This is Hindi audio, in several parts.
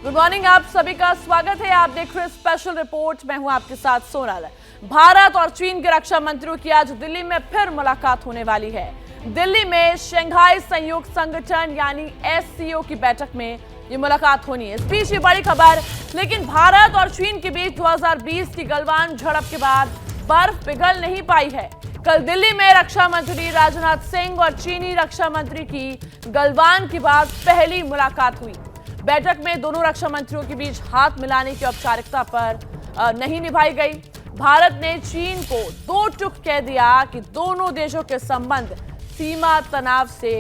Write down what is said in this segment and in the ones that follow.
गुड मॉर्निंग, आप सभी का स्वागत है। आप देख रहे हैं स्पेशल रिपोर्ट। मैं हूं आपके साथ सोनाल। भारत और चीन के रक्षा मंत्रियों की आज दिल्ली में फिर मुलाकात होने वाली है। दिल्ली में शंघाई सहयोग संगठन यानी SCO की बैठक में ये मुलाकात होनी है। इस बीच ये बड़ी खबर, लेकिन भारत और चीन के बीच 2020 की गलवान झड़प के बाद बर्फ पिघल नहीं पाई है। कल दिल्ली में रक्षा मंत्री राजनाथ सिंह और चीनी रक्षा मंत्री की गलवान के बाद पहली मुलाकात हुई। बैठक में दोनों रक्षा मंत्रियों के बीच हाथ मिलाने की औपचारिकता पर नहीं निभाई गई। भारत ने चीन को दो टूक कह दिया कि दोनों देशों के संबंध सीमा तनाव से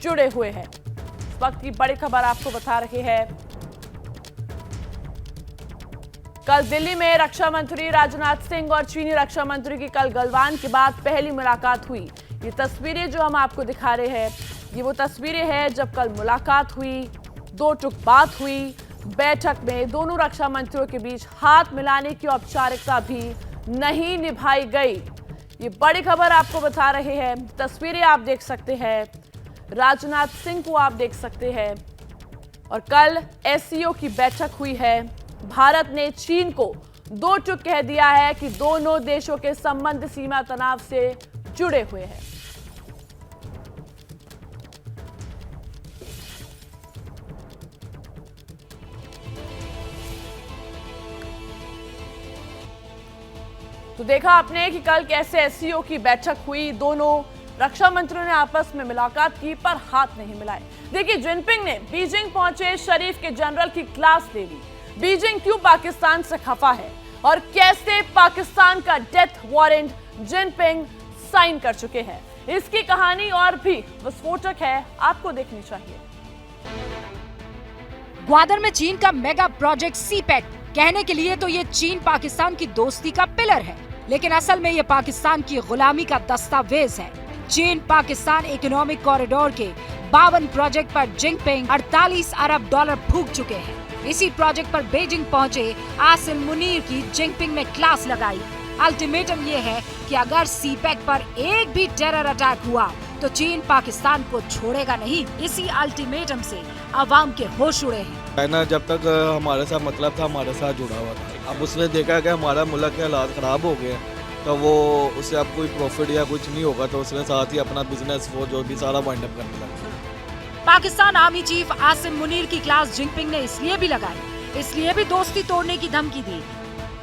जुड़े हुए हैं। इस वक्त की बड़ी खबर आपको बता रहे हैं। कल दिल्ली में रक्षा मंत्री राजनाथ सिंह और चीनी रक्षा मंत्री की कल गलवान के बाद पहली मुलाकात हुई। ये तस्वीरें जो हम आपको दिखा रहे हैं, ये वो तस्वीरें हैं जब कल मुलाकात हुई, दो टूक बात हुई। बैठक में दोनों रक्षा मंत्रियों के बीच हाथ मिलाने की औपचारिकता भी नहीं निभाई गई। ये बड़ी खबर आपको बता रहे हैं। तस्वीरें आप देख सकते हैं, राजनाथ सिंह को आप देख सकते हैं। और कल SCO की बैठक हुई है। भारत ने चीन को दो टूक कह दिया है कि दोनों देशों के संबंध सीमा तनाव से जुड़े हुए हैं। तो देखा आपने कि कल कैसे SCO की बैठक हुई, दोनों रक्षा मंत्रियों ने आपस में मुलाकात की पर हाथ नहीं मिलाए। देखिए, जिनपिंग ने बीजिंग पहुंचे शरीफ के जनरल की क्लास ले ली। बीजिंग क्यों पाकिस्तान से खफा है और कैसे पाकिस्तान का डेथ वारंट जिनपिंग साइन कर चुके हैं, इसकी कहानी और भी विस्फोटक है, आपको देखनी चाहिए। ग्वादर में चीन का मेगा प्रोजेक्ट सीपेट कहने के लिए तो ये चीन पाकिस्तान की दोस्ती का पिलर है, लेकिन असल में ये पाकिस्तान की गुलामी का दस्तावेज है। चीन पाकिस्तान इकोनॉमिक कॉरिडोर के 52 प्रोजेक्ट पर जिनपिंग 48 अरब डॉलर फूंक चुके हैं। इसी प्रोजेक्ट पर बीजिंग पहुंचे आसिम मुनीर की जिनपिंग में क्लास लगाई। अल्टीमेटम ये है कि अगर सीपेक पर एक भी टेरर अटैक हुआ तो चीन पाकिस्तान को छोड़ेगा नहीं। इसी अल्टीमेटम से अवाम के होश उड़े हैं। चाइना जब तक हमारे साथ मतलब था, हमारे साथ जुड़ा हुआ था। अब उसने देखा कि हमारा मुल्क के हालात खराब हो गए, तो वो उससे अब कोई प्रॉफिट या कुछ नहीं होगा, तो उसने साथ ही अपना बिजनेस वो जो भी सारा वाइंड अप करने लगा। पाकिस्तान आर्मी चीफ आसिम मुनीर की क्लास जिनपिंग ने इसलिए भी लगाई, इसलिए भी दोस्ती तोड़ने की धमकी दी,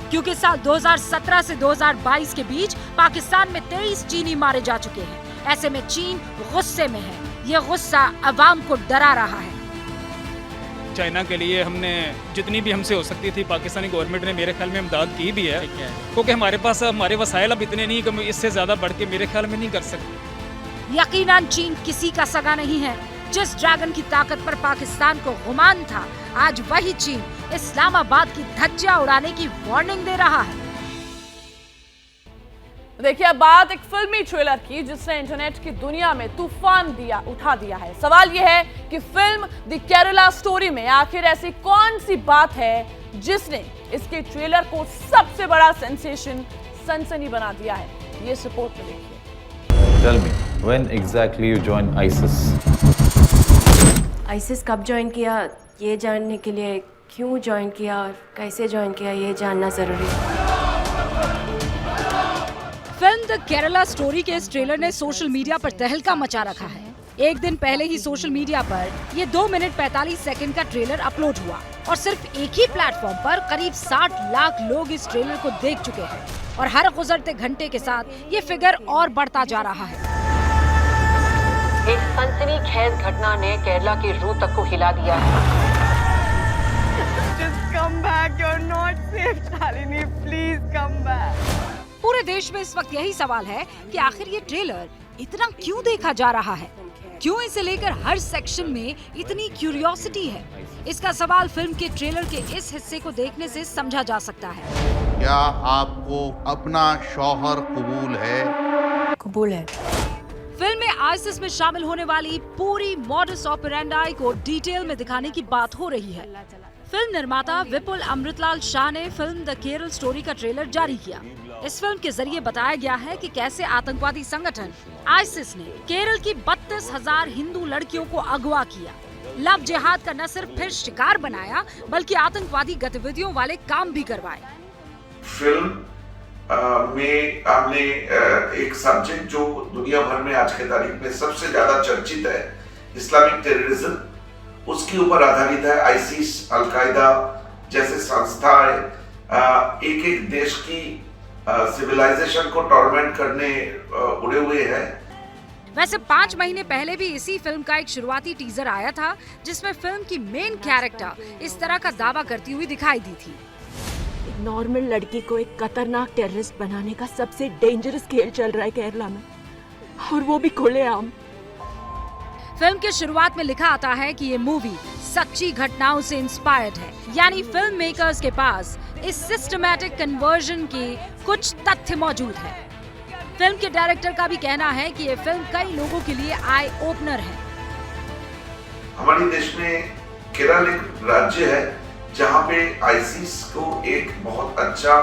क्योंकि साल 2017 से 2022 के बीच पाकिस्तान में 23 चीनी मारे जा चुके हैं। ऐसे में चीन गुस्से में है। ये गुस्सा अवाम को डरा रहा है। चाइना के लिए हमने जितनी भी हमसे हो सकती थी, पाकिस्तानी गवर्नमेंट ने मेरे ख्याल में इमदाद की भी है, क्योंकि हमारे पास हमारे वसाइल अब इतने नहीं कि इससे ज्यादा बढ़ के मेरे ख्याल में नहीं कर सकते। यकीनन चीन किसी का सगा नहीं है। जिस ड्रैगन की ताकत पर पाकिस्तान को गुमान था, आज वही चीन इस्लामाबाद की धज्जियां उड़ाने की वार्निंग दे रहा है। देखिए, अब बात एक फिल्मी ट्रेलर की जिसने इंटरनेट की दुनिया में तूफान उठा दिया है। सवाल यह है कि फिल्म द केरला स्टोरी में आखिर ऐसी कौन सी बात है जिसने इसके ट्रेलर को सबसे बड़ा सेंसेशन, सनसनी बना दिया है। ये रिपोर्ट में देखिए। Tell me, when exactly you joined ISIS? ISIS कब ज्वाइन किया, ये जानने के लिए क्यों ज्वाइन किया और कैसे ज्वाइन किया, ये जानना जरूरी है। फिल्म द केरला स्टोरी के इस ट्रेलर ने सोशल मीडिया पर तहलका मचा रखा है। एक दिन पहले ही सोशल मीडिया पर ये 2 मिनट 45 सेकंड का ट्रेलर अपलोड हुआ और सिर्फ एक ही प्लेटफॉर्म पर करीब 60 लाख लोग इस ट्रेलर को देख चुके हैं और हर गुजरते घंटे के साथ ये फिगर और बढ़ता जा रहा है। एक सनसनीखेज घटना ने केरला की रूह तक को हिला दिया है। Just come back, you're not safe, Shalini. Please come back. पूरे देश में इस वक्त यही सवाल है कि आखिर ये ट्रेलर इतना क्यों देखा जा रहा है, क्यों इसे लेकर हर सेक्शन में इतनी क्यूरियोसिटी है। इसका सवाल फिल्म के ट्रेलर के इस हिस्से को देखने से समझा जा सकता है। क्या आपको अपना शौहर कबूल है? कबूल है। फिल्म में आईसिस में शामिल होने वाली पूरी मॉडस ऑपरेंडाई को डिटेल में दिखाने की बात हो रही है। फिल्म निर्माता विपुल अमृतलाल शाह ने फिल्म द केरल स्टोरी का ट्रेलर जारी किया। इस फिल्म के जरिए बताया गया है कि कैसे आतंकवादी संगठन आईसिस ने केरल की 32,000 हिंदू लड़कियों को अगवा किया। लव जिहाद का न सिर्फ फिर शिकार बनाया बल्कि आतंकवादी गतिविधियों वाले काम भी करवाए। फिल्म में आपने एक सब्जेक्ट जो दुनिया भर में आज के तारीख में सबसे ज्यादा चर्चित है, इस्लामिक टेररिज्म, उसके ऊपर आधारित है। आईसिस, अलकायदा जैसे संस्थाएं एक एक देश की सिविलाइजेशन को टॉर्मेंट करने उड़े हुए हैं। वैसे 5 महीने पहले भी इसी फिल्म का एक शुरुआती टीजर आया था जिसमें फिल्म की मेन कैरेक्टर इस तरह का दावा करती हुई दिखाई दी थी। एक नॉर्मल लड़की को एक खतरनाक टेररिस्ट बनाने का सबसे डेंजरस खेल चल रहा है केरला में, और वो भी खुलेआम। फिल्म के शुरुआत में लिखा आता है कि ये मूवी सच्ची घटनाओं से इंस्पायर्ड है, यानी फिल्म मेकर्स के पास इस सिस्टमैटिक कन्वर्जन के कुछ तथ्य मौजूद है। फिल्म के डायरेक्टर का भी कहना है कि ये फिल्म कई लोगों के लिए आई ओपनर है। हमारे देश में केरल एक राज्य है जहां पे आईसिस को एक बहुत अच्छा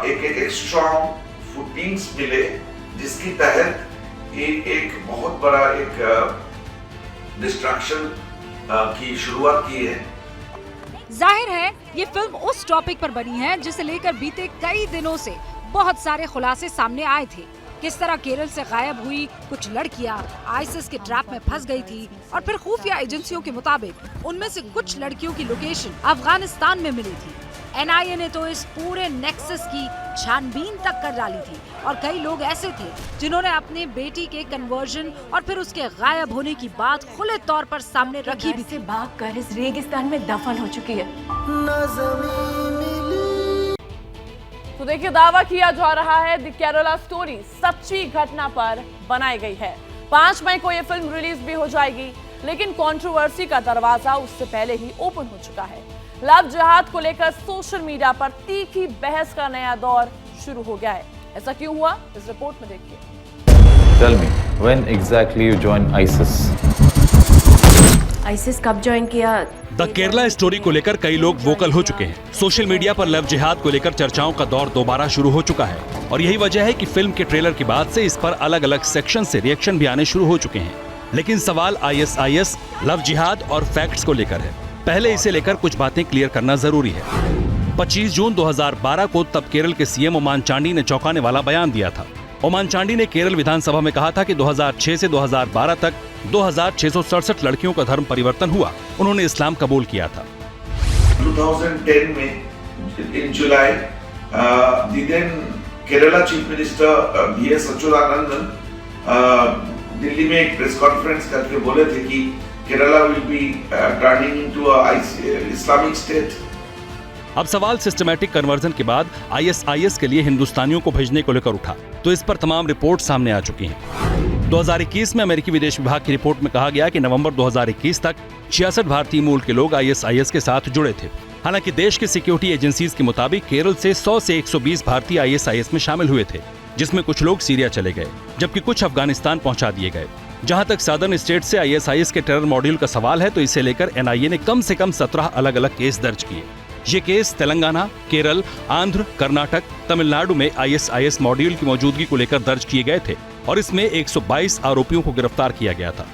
एक स्ट्रॉन्ग फुटिंग्स मिले, जिसकी तहत एक बहुत बड़ा एक डिस्ट्रक्शन की शुरुआत की है। जाहिर है ये फिल्म उस टॉपिक पर बनी है जिसे लेकर बीते कई दिनों से बहुत सारे खुलासे सामने आए थे। किस तरह केरल से गायब हुई कुछ लड़कियां आईसिस के ट्रैप में फंस गई थी, और फिर खुफिया एजेंसियों के मुताबिक उनमें से कुछ लड़कियों की लोकेशन अफगानिस्तान में मिली थी। एनआईए ने तो इस पूरे नेक्सस की छानबीन तक कर डाली थी, और कई लोग ऐसे थे जिन्होंने अपने बेटी के कन्वर्जन और फिर उसके गायब होने की बात खुले तौर पर सामने रखी भी थी। भागकर इस रेगिस्तान में दफन हो चुकी है। तो देखिए, दावा किया जा रहा है द केरला स्टोरी सच्ची घटना पर बनाई गई है। 5 मई को यह फिल्म रिलीज भी हो जाएगी, लेकिन कंट्रोवर्सी का दरवाजा उससे पहले ही ओपन हो चुका है। लव जिहाद को लेकर सोशल मीडिया पर तीखी बहस का नया दौर शुरू हो गया है। ऐसा क्यों हुआ, इस रिपोर्ट में देखिए। Tell me, when exactly you joined ISIS? ISIS कब ज्वाइन किया? द केरला स्टोरी को लेकर कई लोग वोकल हो चुके हैं। सोशल मीडिया पर लव जिहाद को लेकर चर्चाओं का दौर दोबारा शुरू हो चुका है, और यही वजह है कि फिल्म के ट्रेलर के बाद से इस पर अलग अलग सेक्शन से रिएक्शन भी आने शुरू हो चुके हैं। लेकिन सवाल ISIS, लव जिहाद और फैक्ट्स को लेकर है। पहले इसे लेकर कुछ बातें क्लियर करना जरूरी है। 25 जून 2012 को तब केरल के सीएम ओमान चांडी ने चौंकाने वाला बयान दिया था। ओमान चांडी ने केरल विधानसभा में कहा था कि 2006 से 2012 तक 2667 लड़कियों का धर्म परिवर्तन हुआ। उन्होंने इस्लाम कबूल किया था। 2010 में इन जुलाई then Kerala chief minister VS Achuthanandan Delhi में एक प्रेस कॉन्फ्रेंस करके बोले थे कि Kerala will be turning into a Islamic state. अब सवाल सिस्टमैटिक कन्वर्जन के बाद ISIS के लिए हिंदुस्तानियों को भेजने को लेकर उठा, तो इस पर तमाम रिपोर्ट सामने आ चुकी हैं। 2021 में अमेरिकी विदेश विभाग की रिपोर्ट में कहा गया कि नवंबर 2021 तक 66 भारतीय मूल के लोग ISIS के साथ जुड़े थे। हालांकि देश की सिक्योरिटी एजेंसीज के मुताबिक केरल से 100 से 120 भारतीय ISIS में शामिल हुए थे, जिसमें कुछ लोग सीरिया चले गए, जबकि कुछ अफगानिस्तान पहुंचा दिए गए। जहां तक सादर्न स्टेट से ISIS के टेरर मॉड्यूल का सवाल है, तो इसे लेकर NIA ने कम से कम 17 अलग अलग केस दर्ज किए। ये केस तेलंगाना, केरल, आंध्र, कर्नाटक, तमिलनाडु में ISIS मॉड्यूल की मौजूदगी को लेकर दर्ज किए गए थे, और इसमें 122 आरोपियों को गिरफ्तार किया गया था।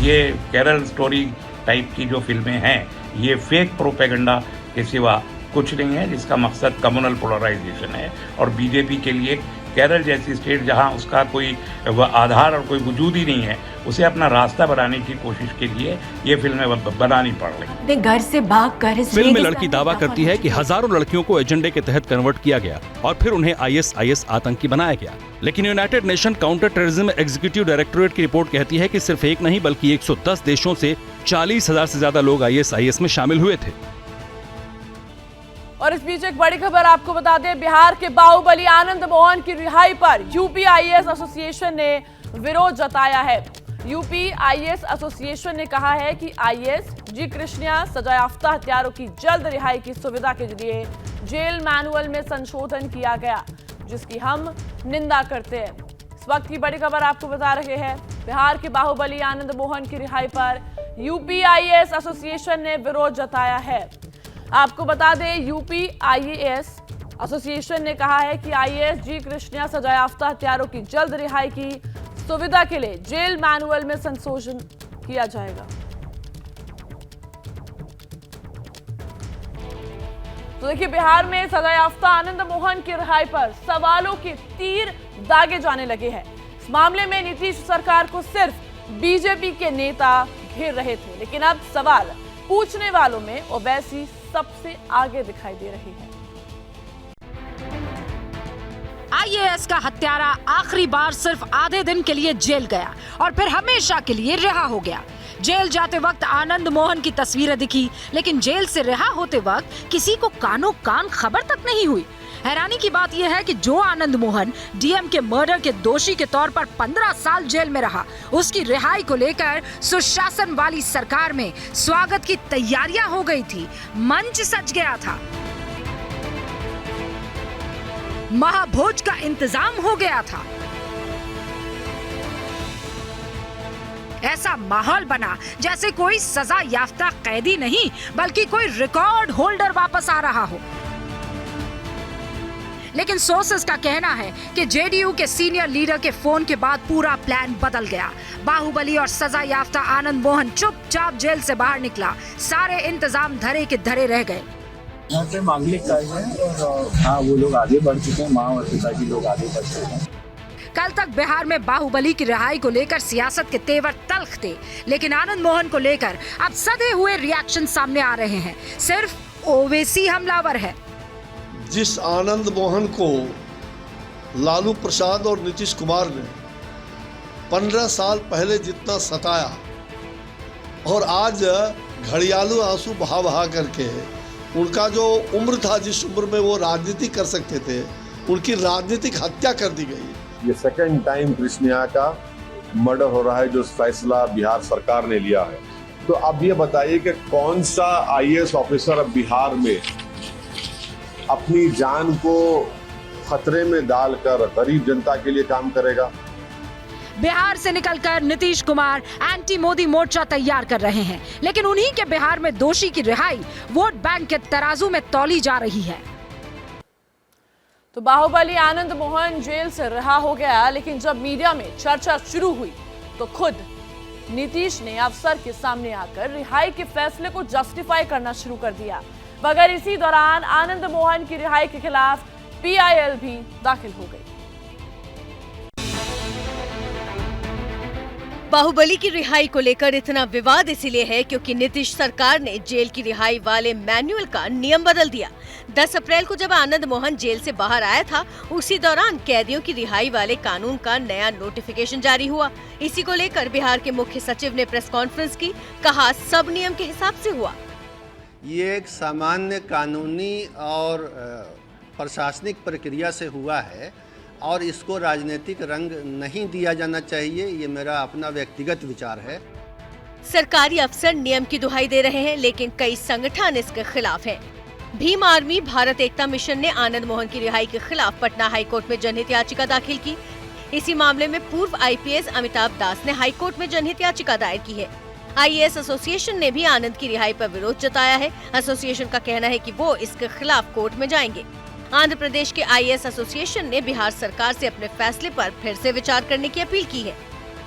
ये केरल स्टोरी टाइप की जो फिल्में हैं, ये फेक प्रोपेगेंडा के सिवा कुछ नहीं है, जिसका मकसद कम्युनल पोलराइजेशन है। और बीजेपी के लिए केरल जैसी स्टेट जहां उसका कोई आधार और कोई वजूद ही नहीं है, उसे अपना रास्ता बनाने की कोशिश के लिए ये फिल्में बनानी पड़ रही। घर से भागकर फिल्म में लड़की दावा करती है कि हजारों लड़कियों को एजेंडे के तहत कन्वर्ट किया गया और फिर उन्हें ISIS आतंकी बनाया गया। लेकिन United nation counter terrorism executive directorate की रिपोर्ट कहती है कि सिर्फ एक नहीं बल्कि 110 देशों से 40,000 से ज्यादा लोग ISIS में शामिल हुए थे। और इस बीच एक बड़ी खबर आपको बता दें, बिहार के बाहुबली आनंद मोहन की रिहाई पर UPIS एसोसिएशन ने विरोध जताया है। UPIS एसोसिएशन ने कहा है कि IS जी कृष्णा सजायाफ्ता हत्यारों की जल्द रिहाई की सुविधा के लिए जेल मैनुअल में संशोधन किया गया, जिसकी हम निंदा करते हैं। इस वक्त की बड़ी खबर आपको बता रहे हैं, बिहार के बाहुबली आनंद मोहन की रिहाई पर UPIS एसोसिएशन ने विरोध जताया है। आपको बता दें, UPIS एसोसिएशन ने कहा है कि IS जी कृष्णा सजायाफ्ता हत्यारों की जल्द रिहाई की सुविधा के लिए जेल मैनुअल में संशोधन किया जाएगा। तो देखिए, बिहार में सजायाफ्ता आनंद मोहन की रिहाई पर सवालों के तीर दागे जाने लगे हैं। इस मामले में नीतीश सरकार को सिर्फ बीजेपी के नेता घेर रहे थे, लेकिन अब सवाल पूछने वालों में ओवैसी सबसे आगे दिखाई दे रही है। आईएएस का हत्यारा आखिरी बार सिर्फ आधे दिन के लिए जेल गया और फिर हमेशा के लिए रिहा हो गया। जेल जाते वक्त आनंद मोहन की तस्वीरें दिखी, लेकिन जेल से रिहा होते वक्त किसी को कानो कान खबर तक नहीं हुई। हैरानी की बात यह है कि जो आनंद मोहन डीएम के मर्डर के दोषी के तौर पर 15 साल जेल में रहा, उसकी रिहाई को लेकर सुशासन वाली सरकार में स्वागत की तैयारियां हो गई थी, मंच सज गया था, महाभोज का इंतजाम हो गया था। ऐसा माहौल बना जैसे कोई सजा याफ्ता कैदी नहीं बल्कि कोई रिकॉर्ड होल्डर वापस आ रहा हो। लेकिन सोर्सेस का कहना है कि जेडीयू के सीनियर लीडर के फोन के बाद पूरा प्लान बदल गया। बाहुबली और सजा याफ्ता आनंद मोहन चुपचाप जेल से बाहर निकला, सारे इंतजाम धरे के धरे रह गए। यहाँ पे मांगलिक कार्य है और हाँ, वो लोग आगे बढ़ चुके हैं, माँ और पिताजी लोग आगे बढ़ चुके हैं। कल तक बिहार में बाहुबली की रिहाई को लेकर सियासत के तेवर तल्ख थे, लेकिन आनंद मोहन को लेकर अब सधे हुए रिएक्शन सामने आ रहे हैं। सिर्फ ओवैसी हमलावर है। जिस आनंद मोहन को लालू प्रसाद और नीतीश कुमार ने 15 साल पहले जितना सताया और आज घड़ियालू आंसू बहा बहा करके उनका जो उम्र था, जिस उम्र में वो राजनीति कर सकते थे, उनकी राजनीतिक हत्या कर दी गई। ये सेकंड टाइम कृष्णिया का मर्डर हो रहा है जो फैसला बिहार सरकार ने लिया है। तो अब ये बताइए कि कौन सा आईएएस ऑफिसर अब बिहार में अपनी जान को खतरे में डालकर गरीब जनता के लिए काम करेगा। बिहार से निकलकर नीतीश कुमार एंटी मोदी मोर्चा तैयार कर रहे हैं, लेकिन उन्हीं के बिहार में दोषी की रिहाई वोट बैंक के तराजू में तौली जा रही है। तो बाहुबली आनंद मोहन जेल से रिहा हो गया, लेकिन जब मीडिया में चर्चा शुरू हुई तो खुद नीतीश ने अफसर के सामने आकर रिहाई के फैसले को जस्टिफाई करना शुरू कर दिया। मगर इसी दौरान आनंद मोहन की रिहाई के खिलाफ पीआईएल भी दाखिल हो गई। बाहुबली की रिहाई को लेकर इतना विवाद इसीलिए है क्योंकि नीतीश सरकार ने जेल की रिहाई वाले मैनुअल का नियम बदल दिया। 10 अप्रैल को जब आनंद मोहन जेल से बाहर आया था, उसी दौरान कैदियों की रिहाई वाले कानून का नया नोटिफिकेशन जारी हुआ। इसी को लेकर बिहार के मुख्य सचिव ने प्रेस कॉन्फ्रेंस की, कहा सब नियम के हिसाब से हुआ। ये एक सामान्य कानूनी और प्रशासनिक प्रक्रिया से हुआ है और इसको राजनीतिक रंग नहीं दिया जाना चाहिए, ये मेरा अपना व्यक्तिगत विचार है। सरकारी अफसर नियम की दुहाई दे रहे हैं, लेकिन कई संगठन इसके खिलाफ हैं। भीम आर्मी भारत एकता मिशन ने आनंद मोहन की रिहाई के खिलाफ पटना हाईकोर्ट में जनहित याचिका दाखिल की। इसी मामले में पूर्व आईपीएस अमिताभ दास ने हाईकोर्ट में जनहित याचिका दायर की है। आईएएस एसोसिएशन ने भी आनंद की रिहाई पर विरोध जताया है। एसोसिएशन का कहना है कि वो इसके खिलाफ कोर्ट में जाएंगे। आंध्र प्रदेश के आईएएस एसोसिएशन ने बिहार सरकार से अपने फैसले पर फिर से विचार करने की अपील की है,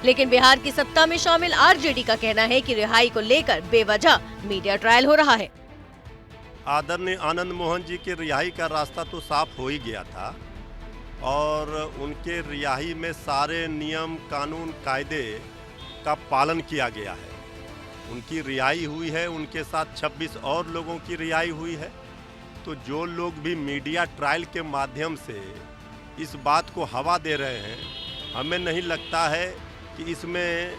लेकिन बिहार की सत्ता में शामिल आरजेडी का कहना है कि रिहाई को लेकर बेवजह मीडिया ट्रायल हो रहा है। आदरणीय आनंद मोहन जी की रिहाई का रास्ता तो साफ हो ही गया था और उनके रिहाई में सारे नियम कानून कायदे का पालन किया गया है। उनकी रिहाई हुई है, उनके साथ 26 और लोगों की रिहाई हुई है। तो जो लोग भी मीडिया ट्रायल के माध्यम से इस बात को हवा दे रहे हैं, हमें नहीं लगता है कि इसमें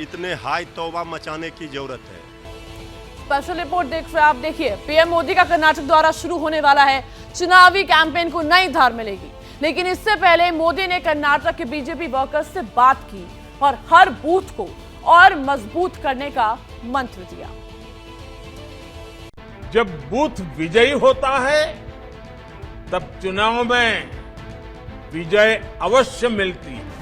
इतने हाई तौबा मचाने की जरूरत है। स्पेशल रिपोर्ट देख रहे आप। देखिए, पीएम मोदी का कर्नाटक दौरा शुरू होने वाला है। चुनावी कैंपेन को नई धार मिलेगी, लेकिन इससे पहले मोदी ने कर्नाटक के बीजेपी वर्कर्स से बात की और हर बूथ को और मजबूत करने का मंत्र दिया। जब बूथ विजयी होता है तब चुनाव में विजय अवश्य मिलती है।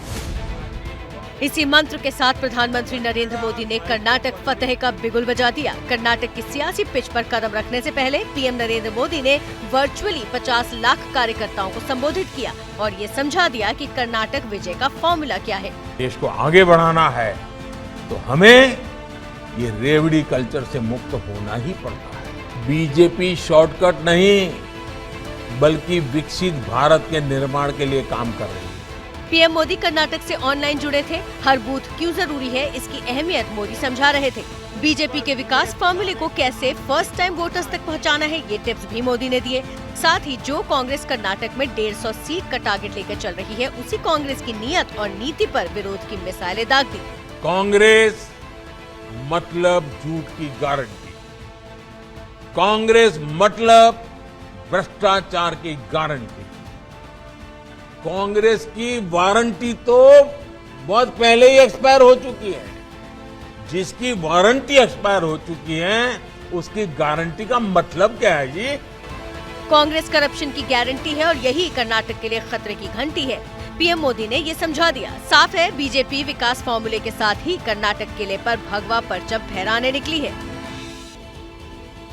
इसी मंत्र के साथ प्रधानमंत्री नरेंद्र मोदी ने कर्नाटक फतेह का बिगुल बजा दिया। कर्नाटक की सियासी पिच पर कदम रखने से पहले पीएम नरेंद्र मोदी ने वर्चुअली 50 लाख कार्यकर्ताओं को संबोधित किया और ये समझा दिया कि कर्नाटक विजय का फॉर्मूला क्या है। देश को आगे बढ़ाना है तो हमें ये रेवड़ी कल्चर से मुक्त होना ही पड़ता है। बीजेपी शॉर्टकट नहीं बल्कि विकसित भारत के निर्माण के लिए काम कर रही है। पीएम मोदी कर्नाटक से ऑनलाइन जुड़े थे। हर बूथ क्यों जरूरी है, इसकी अहमियत मोदी समझा रहे थे। बीजेपी के विकास फॉर्मूले को कैसे फर्स्ट टाइम वोटर्स तक पहुंचाना है, ये टिप्स भी मोदी ने दिए। साथ ही जो कांग्रेस कर्नाटक में 150 सीट का टारगेट लेकर चल रही है, उसी कांग्रेस की नियत और नीति पर विरोध की मिसाइलें दाग दी। कांग्रेस मतलब झूठ की गारंटी, कांग्रेस मतलब भ्रष्टाचार की गारंटी। कांग्रेस की वारंटी तो बहुत पहले ही एक्सपायर हो चुकी है। जिसकी वारंटी एक्सपायर हो चुकी है उसकी गारंटी का मतलब क्या है जी? कांग्रेस करप्शन की गारंटी है और यही कर्नाटक के लिए खतरे की घंटी है। पीएम मोदी ने ये समझा दिया। साफ है बीजेपी विकास फॉर्मूले के साथ ही कर्नाटक किले पर भगवा परचम फहराने निकली है।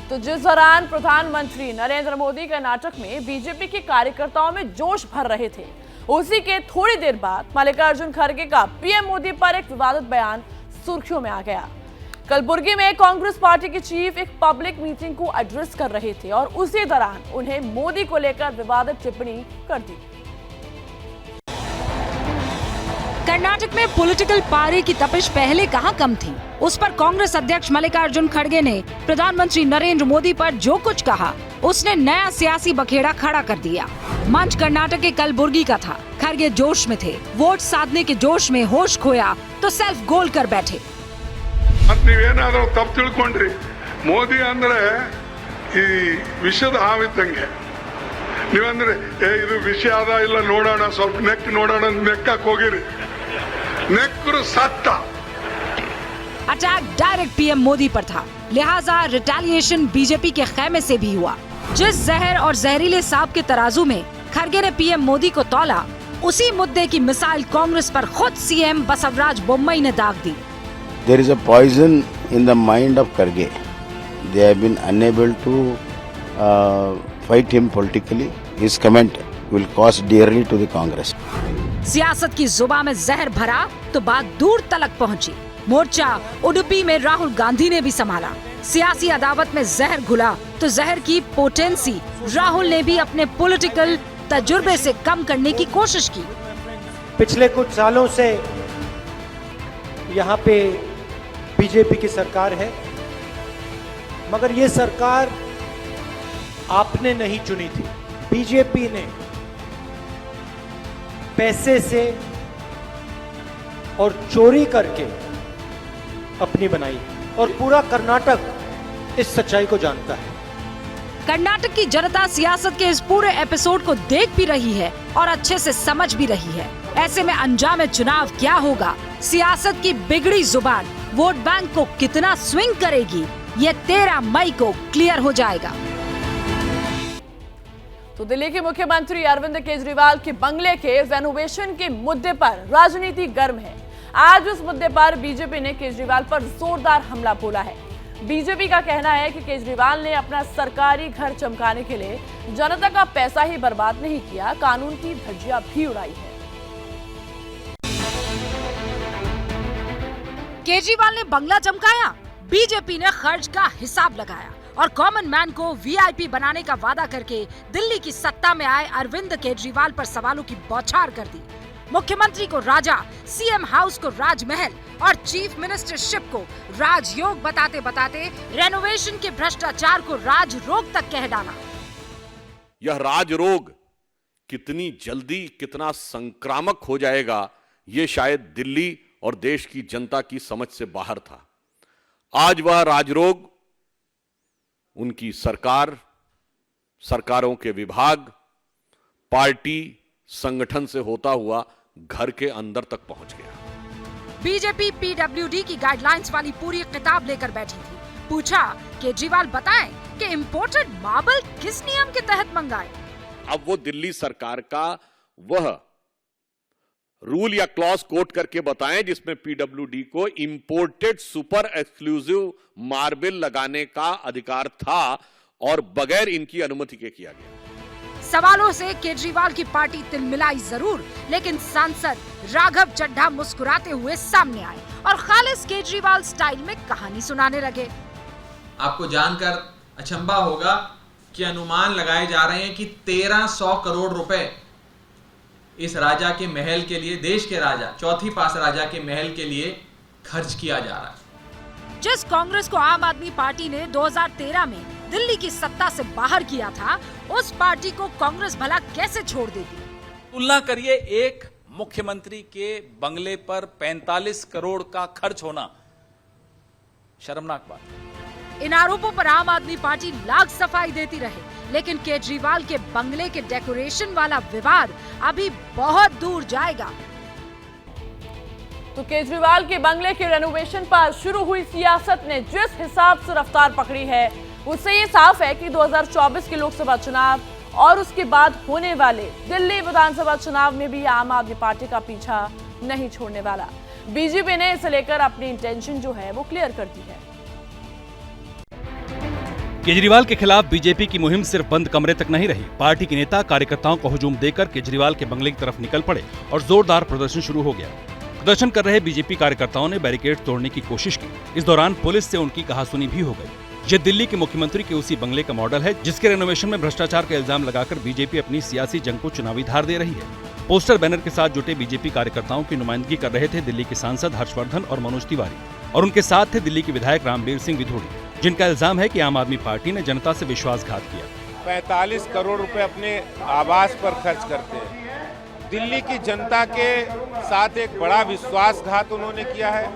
तो जिस दौरान प्रधानमंत्री नरेंद्र मोदी कर्नाटक में बीजेपी के कार्यकर्ताओं में जोश भर रहे थे, उसी के थोड़ी देर बाद मल्लिकार्जुन खड़गे का पीएम मोदी पर एक विवादित बयान सुर्खियों में आ गया। कलबुर्गी में कांग्रेस पार्टी के चीफ एक पब्लिक मीटिंग को एड्रेस कर रहे थे और उसी दौरान उन्हें मोदी को लेकर विवादित टिप्पणी कर दी। कर्नाटक में पॉलिटिकल पारे की तपिश पहले कहां कम थी। उस पर कांग्रेस अध्यक्ष मल्लिकार्जुन खड़गे ने प्रधानमंत्री नरेंद्र मोदी पर जो कुछ कहा, उसने नया सियासी बखेड़ा खड़ा कर दिया। मंच कर्नाटक के कलबुर्गी का था। खड़गे जोश में थे। वोट साधने के जोश में होश खोया तो सेल्फ गोल कर बैठे। ನೀವೇನಾದರೂ ತಪ್ಪು ತಿಳ್ಕೊಂಡ್ರಿ, ಮೋದಿ ಅಂದ್ರೆ ಈ ವಿಷದ ಹಾವಿದ್ದಂಗೆ. ನೀವಂದ್ರೆ ಇದು ವಿಷ ಅದ ಇಲ್ಲ ನೋಡೋಣ, ಸ್ವಲ್ಪ ನೆಕ್ ನೋಡೋಣ ನೆಕ್ಕಕ್ಕೆ ಹೋಗಿರಿ, ನೆಕ್ಕರು ಸತ್ತ। अटैक डायरेक्ट पीएम मोदी पर था, लिहाजा रिटेलिएशन बीजेपी के खेमे से भी हुआ। जिस जहर और जहरीले सांप के तराजू में खड़गे ने पीएम मोदी को तौला, उसी मुद्दे की मिसाल कांग्रेस पर खुद सीएम बसवराज बोम्मई ने दाग दी। There is a poison in the mind of Kharge. They have been unable to fight him politically. His comment will cost dearly to the Congress. सियासत की जुबान में जहर भरा तो बात दूर तलक पहुंची। मोर्चा उडुपी में राहुल गांधी ने भी संभाला। सियासी अदावत में जहर घुला तो जहर की पोटेंसी राहुल ने भी अपने पॉलिटिकल तजुर्बे से कम करने की कोशिश की। पिछले कुछ सालों से यहाँ पे बीजेपी की सरकार है, मगर ये सरकार आपने नहीं चुनी थी। बीजेपी ने पैसे से और चोरी करके अपनी बनाई और पूरा कर्नाटक इस सच्चाई को जानता है। कर्नाटक की जनता सियासत के इस पूरे एपिसोड को देख भी रही है और अच्छे से समझ भी रही है। ऐसे में अंजाम चुनाव क्या होगा, सियासत की बिगड़ी जुबान वोट बैंक को कितना स्विंग करेगी, ये 13 मई को क्लियर हो जाएगा। तो दिल्ली के मुख्यमंत्री अरविंद केजरीवाल के बंगले के रेनोवेशन के मुद्दे पर राजनीति गर्म है। आज उस मुद्दे पर बीजेपी ने केजरीवाल पर जोरदार हमला बोला है। बीजेपी का कहना है कि केजरीवाल ने अपना सरकारी घर चमकाने के लिए जनता का पैसा ही बर्बाद नहीं किया, कानून की धज्जियां भी उड़ाई है। केजरीवाल ने बंगला चमकाया, बीजेपी ने खर्च का हिसाब लगाया और कॉमन मैन को वीआईपी बनाने का वादा करके दिल्ली की सत्ता में आए अरविंद केजरीवाल पर सवालों की बौछार कर दी। मुख्यमंत्री को राजा, सीएम हाउस को राजमहल और चीफ मिनिस्टरशिप को राजयोग बताते बताते रेनोवेशन के भ्रष्टाचार को राजरोग तक कह डाला। यह राजरोग कितनी जल्दी कितना संक्रामक हो जाएगा, ये शायद दिल्ली और देश की जनता की समझ से बाहर था। आज वह राजरोग उनकी सरकार, सरकारों के विभाग, पार्टी, संगठन से होता हुआ घर के अंदर तक पहुंच गया। बीजेपी पीडब्ल्यूडी की गाइडलाइंस वाली पूरी किताब लेकर बैठी थी। पूछा, केजरीवाल बताएं कि इंपोर्टेड मार्बल किस नियम के तहत मंगाए। अब वो दिल्ली सरकार का वह रूल या क्लॉज कोट करके बताएं जिसमें पीडब्ल्यूडी को इंपोर्टेड सुपर एक्सक्लूसिव मार्बल लगाने का अधिकार था और बगैर इनकी अनुमति के किया गया। सवालों से केजरीवाल की पार्टी तिलमिलाई जरूर, लेकिन सांसद राघव चड्ढा मुस्कुराते हुए सामने आए और खालिस केजरीवाल स्टाइल में कहानी सुनाने लगे। आपको जानकर अचंभा होगा कि अनुमान लगाए जा रहे हैं कि 1300 करोड़ रुपए इस राजा के महल के लिए, देश के राजा, चौथी पास राजा के महल के लिए खर्च किया जा रहा है। जिस कांग्रेस को आम आदमी पार्टी ने 2013 में दिल्ली की सत्ता से बाहर किया था, उस पार्टी को कांग्रेस भला कैसे छोड़ देती? तुलना करिए, एक मुख्यमंत्री के बंगले पर 45 करोड़ का खर्च होना शर्मनाक बात। इन आरोपों पर आम आदमी पार्टी लाख सफाई देती रहे, लेकिन केजरीवाल के बंगले के डेकोरेशन वाला विवाद अभी बहुत दूर जाएगा। तो केजरीवाल के बंगले के रेनोवेशन पर शुरू हुई सियासत ने जिस हिसाब से रफ्तार पकड़ी है, उससे ये साफ है कि 2024 के लोकसभा चुनाव और उसके बाद होने वाले दिल्ली विधानसभा चुनाव में भी आम आदमी पार्टी का पीछा नहीं छोड़ने वाला। बीजेपी ने इसे लेकर अपनी इंटेंशन जो है वो क्लियर कर दी है। केजरीवाल के खिलाफ बीजेपी की मुहिम सिर्फ बंद कमरे तक नहीं रही। पार्टी के नेता कार्यकर्ताओं को हुजूम देकर केजरीवाल के बंगले की तरफ निकल पड़े और जोरदार प्रदर्शन शुरू हो गया। प्रदर्शन कर रहे बीजेपी कार्यकर्ताओं ने बैरिकेड तोड़ने की कोशिश की। इस दौरान पुलिस से उनकी कहासुनी भी हो गई। ये दिल्ली के मुख्यमंत्री के उसी बंगले का मॉडल है जिसके रेनोवेशन में भ्रष्टाचार का इल्जाम लगाकर बीजेपी अपनी सियासी जंग को चुनावी धार दे रही है। पोस्टर बैनर के साथ जुटे बीजेपी कार्यकर्ताओं की नुमाइंदगी कर रहे थे दिल्ली के सांसद हर्षवर्धन और मनोज तिवारी, और उनके साथ थे दिल्ली के विधायक रामबीर सिंह विधोड़ी, जिनका इल्जाम है कि आम आदमी पार्टी ने जनता से विश्वासघात किया। 45 करोड़ रुपए अपने आवास पर खर्च करते हैं। दिल्ली की जनता के साथ एक बड़ा विश्वासघात उन्होंने किया है,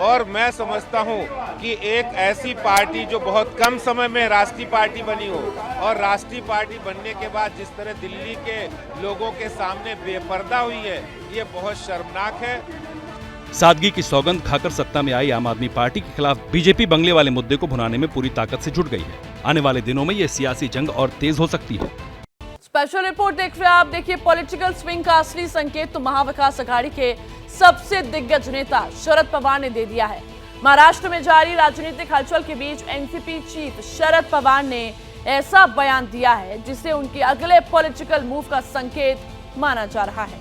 और मैं समझता हूं कि एक ऐसी पार्टी जो बहुत कम समय में राष्ट्रीय पार्टी बनी हो, और राष्ट्रीय पार्टी बनने के बाद जिस तरह दिल्ली के लोगों के सामने बेपर्दा हुई है, ये बहुत शर्मनाक है। सादगी की सौगंध खाकर सत्ता में आई आम आदमी पार्टी के खिलाफ बीजेपी बंगले वाले मुद्दे को भुनाने में पूरी ताकत से जुट गई है। आने वाले दिनों में ये सियासी जंग और तेज हो सकती है। स्पेशल रिपोर्ट देख रहे हैं आप। देखिए, पॉलिटिकल स्विंग का असली संकेत तो महाविकास अघाड़ी के सबसे दिग्गज नेता शरद पवार ने दे दिया है। महाराष्ट्र में जारी राजनीतिक हलचल के बीच एनसीपी चीफ शरद पवार ने ऐसा बयान दिया है जिसे उनके अगले पॉलिटिकल मूव का संकेत माना जा रहा है।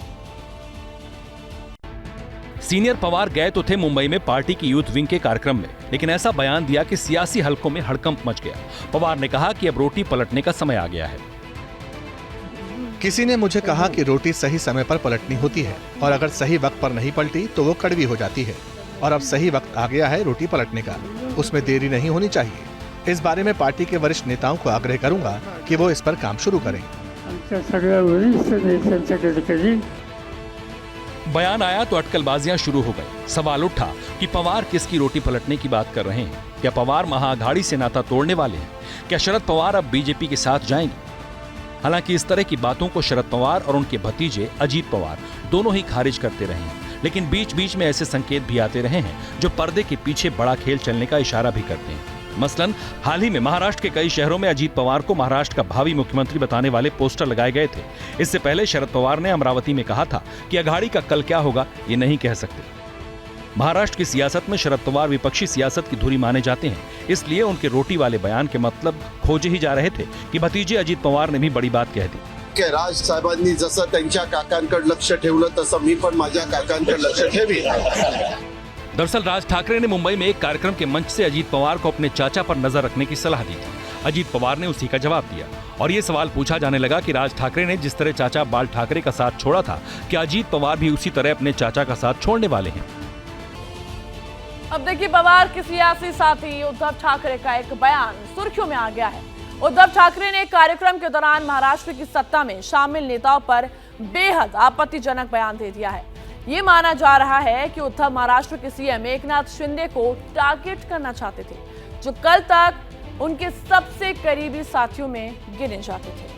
सीनियर पवार गए तो थे मुंबई में पार्टी की यूथ विंग के कार्यक्रम में, लेकिन ऐसा बयान दिया कि सियासी हलकों में हड़कंप मच गया। पवार ने कहा कि अब रोटी पलटने का समय आ गया है। किसी ने मुझे कहा कि रोटी सही समय पर पलटनी होती है, और अगर सही वक्त पर नहीं पलटी तो वो कड़वी हो जाती है, और अब सही वक्त आ गया है रोटी पलटने का। उसमें देरी नहीं होनी चाहिए। इस बारे में पार्टी के वरिष्ठ नेताओं को आग्रह करूंगा कि वो इस पर काम शुरू करें। बयान आया तो अटकलबाजियां शुरू हो गई। सवाल उठा कि पवार किसकी रोटी पलटने की बात कर रहे हैं। क्या पवार महाअघाड़ी से नाता तोड़ने वाले हैं? क्या शरद पवार अब बीजेपी के साथ जाएंगे? हालांकि इस तरह की बातों को शरद पवार और उनके भतीजे अजीत पवार दोनों ही खारिज करते रहे हैं, लेकिन बीच बीच में ऐसे संकेत भी आते रहे हैं जो पर्दे के पीछे बड़ा खेल चलने का इशारा भी करते हैं। मसलन हाल ही में महाराष्ट्र के कई शहरों में अजीत पवार को महाराष्ट्र का भावी मुख्यमंत्री बताने वाले पोस्टर लगाए गए थे। इससे पहले शरद पवार ने अमरावती में कहा था कि अघाड़ी का कल क्या होगा ये नहीं कह सकते। महाराष्ट्र की सियासत में शरद पवार विपक्षी सियासत की धुरी माने जाते हैं, इसलिए उनके रोटी वाले बयान के मतलब खोजे ही जा रहे थे कि भतीजे अजित पवार ने भी बड़ी बात कह दी। राज साहेबांनी जसं त्यांच्या काकांकडे लक्ष ठेवलं तसं मी पण माझ्या काकांकडे लक्ष ठेवी। दरअसल राज ठाकरे ने मुंबई में एक कार्यक्रम के मंच से अजीत पवार को अपने चाचा पर नजर रखने की सलाह दी थी। अजीत पवार ने उसी का जवाब दिया और ये सवाल पूछा जाने लगा कि राज ठाकरे ने जिस तरह चाचा बाल ठाकरे का साथ छोड़ा था, क्या अजीत पवार भी उसी तरह अपने चाचा का साथ छोड़ने वाले हैं? अब देखिए, पवार के सियासी साथी उद्धव ठाकरे का एक बयान सुर्खियों में आ गया है। उद्धव ठाकरे ने एक कार्यक्रम के दौरान महाराष्ट्र की सत्ता में शामिल नेताओं पर बेहद आपत्तिजनक बयान दे दिया है। ये माना जा रहा है कि उद्धव महाराष्ट्र के सीएम एकनाथ शिंदे को टारगेट करना चाहते थे, जो कल तक उनके सबसे करीबी साथियों में गिने जाते थे।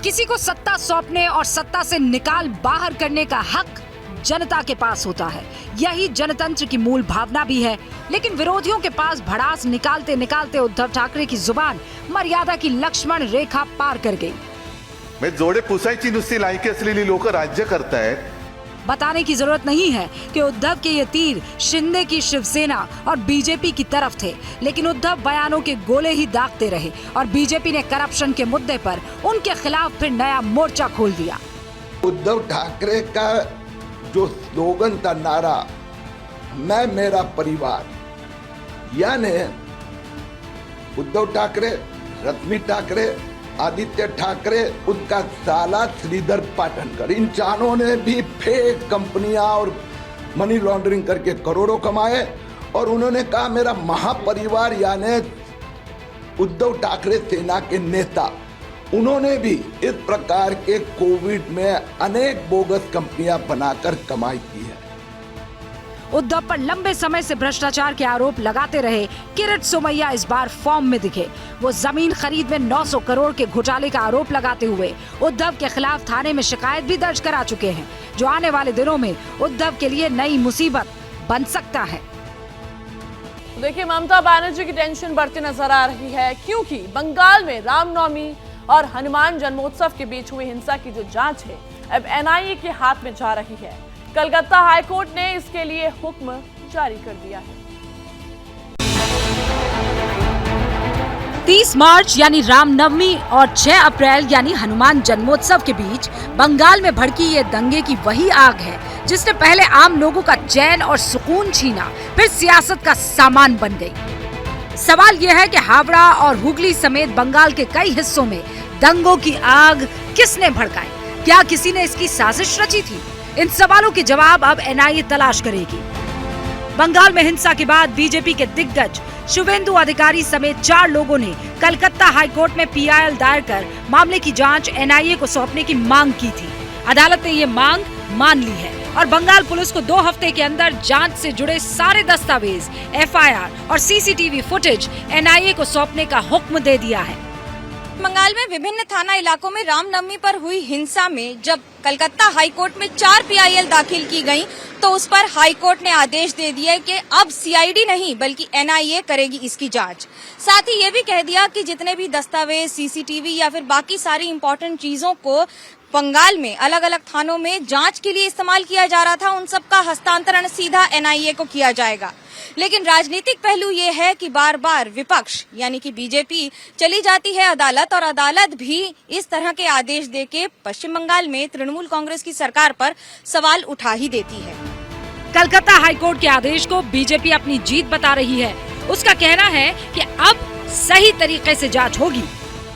किसी को सत्ता सौंपने और सत्ता से निकाल बाहर करने का हक जनता के पास होता है। यही जनतंत्र की मूल भावना भी है, लेकिन विरोधियों के पास भड़ास निकालते निकालते उद्धव ठाकरे की जुबान मर्यादा की लक्ष्मण रेखा पार कर गई। मैं जोडे पुसायची नुसती लायकी असलेली लोक राज्य करतायत। बताने की जरूरत नहीं है कि उद्धव के ये तीर शिंदे की शिवसेना और बीजेपी की तरफ थे, लेकिन उद्धव बयानों के गोले ही दागते रहे और बीजेपी ने करप्शन के मुद्दे पर उनके खिलाफ फिर नया मोर्चा खोल दिया। उद्धव ठाकरे का जो स्लोगन था, नारा मैं मेरा परिवार, यानी उद्धव ठाकरे, रश्मि ठाकरे, आदित्य ठाकरे, उनका साला श्रीधर पाटनकर, इन चारों ने भी फेक कंपनियां और मनी लॉन्ड्रिंग करके करोड़ों कमाए। और उन्होंने कहा मेरा महापरिवार यानी उद्धव ठाकरे सेना के नेता, उन्होंने भी इस प्रकार के कोविड में अनेक बोगस कंपनियां बनाकर कमाई की है। उद्धव पर लंबे समय से भ्रष्टाचार के आरोप लगाते रहे किरीट सोमैया इस बार फॉर्म में दिखे। वो जमीन खरीद में 900 करोड़ के घोटाले का आरोप लगाते हुए उद्धव के खिलाफ थाने में शिकायत भी दर्ज करा चुके हैं, जो आने वाले दिनों में उद्धव के लिए नई मुसीबत बन सकता है। देखिए, ममता बनर्जी की टेंशन बढ़ती नजर आ रही है, क्योंकि बंगाल में रामनवमी और हनुमान जन्मोत्सव के बीच हुई हिंसा की जो जांच है अब एनआईए के हाथ में जा रही है। कलकत्ता हाईकोर्ट ने इसके लिए हुक्म जारी कर दिया है। 30 मार्च यानी रामनवमी और 6 अप्रैल यानी हनुमान जन्मोत्सव के बीच बंगाल में भड़की ये दंगे की वही आग है जिसने पहले आम लोगों का चैन और सुकून छीना, फिर सियासत का सामान बन गई। सवाल यह है कि हावड़ा और हुगली समेत बंगाल के कई हिस्सों में दंगों की आग किसने भड़काई? क्या किसी ने इसकी साजिश रची थी? इन सवालों के जवाब अब एनआईए तलाश करेगी। बंगाल में हिंसा के बाद बीजेपी के दिग्गज शुभेंदु अधिकारी समेत 4 लोगों ने कलकत्ता हाईकोर्ट में पीआईएल दायर कर मामले की जांच एनआईए को सौंपने की मांग की थी। अदालत ने ये मांग मान ली है और बंगाल पुलिस को 2 हफ्ते के अंदर जांच से जुड़े सारे दस्तावेज, एफआईआर और सीसीटीवी फुटेज एनआईए को सौंपने का हुक्म दे दिया है। बंगाल में विभिन्न थाना इलाकों में रामनवमी पर हुई हिंसा में जब कलकत्ता हाईकोर्ट में 4 पीआईएल दाखिल की गयी तो उस पर हाईकोर्ट ने आदेश दे दिया कि अब सीआईडी नहीं बल्कि एनआईए करेगी इसकी जांच। साथ ही ये भी कह दिया कि जितने भी दस्तावेज, सीसीटीवी या फिर बाकी सारी इम्पोर्टेंट चीजों को बंगाल में अलग अलग थानों में जांच के लिए इस्तेमाल किया जा रहा था, उन सब का हस्तांतरण सीधा एनआईए को किया जाएगा। लेकिन राजनीतिक पहलू ये है कि बार बार विपक्ष यानी कि बीजेपी चली जाती है अदालत और अदालत भी इस तरह के आदेश देके पश्चिम बंगाल में तृणमूल कांग्रेस की सरकार पर सवाल उठा ही देती है। कलकत्ता हाईकोर्ट के आदेश को बीजेपी अपनी जीत बता रही है। उसका कहना है कि अब सही तरीके से जांच होगी।